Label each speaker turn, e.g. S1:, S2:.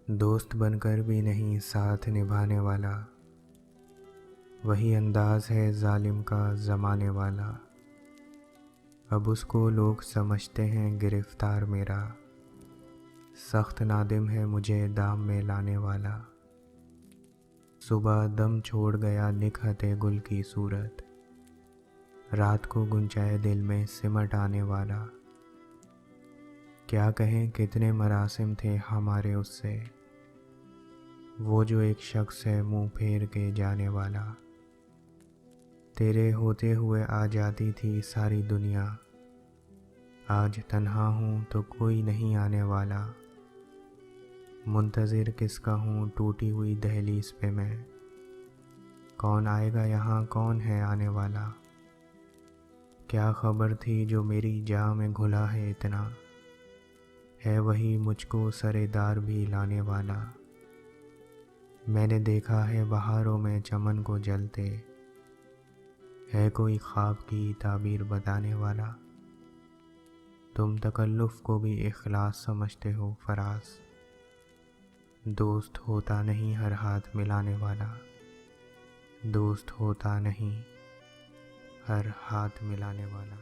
S1: दोस्त बनकर भी नहीं साथ निभाने वाला, वही अंदाज है जालिम का ज़माने वाला। अब उसको लोग समझते हैं गिरफ्तार मेरा, सख्त नादिम है मुझे दाम में लाने वाला। सुबह दम छोड़ गया निखते गुल की सूरत, रात को गुंजाए दिल में सिमट आने वाला। क्या कहें कितने मरासिम थे हमारे उससे, वो जो एक शख्स है मुंह फेर के जाने वाला। तेरे होते हुए आ जाती थी सारी दुनिया, आज तन्हा हूँ तो कोई नहीं आने वाला। मुंतज़िर किसका हूँ टूटी हुई दहलीज पे मैं, कौन आएगा यहाँ कौन है आने वाला। क्या खबर थी जो मेरी जान में घुला है इतना, है वही मुझको सरेदार भी लाने वाला। मैंने देखा है बहारों में चमन को जलते, है कोई ख्वाब की ताबीर बताने वाला। तुम तकल्लुफ़ को भी इखलास समझते हो फराज, दोस्त होता नहीं हर हाथ मिलाने वाला। दोस्त होता नहीं हर हाथ मिलाने वाला।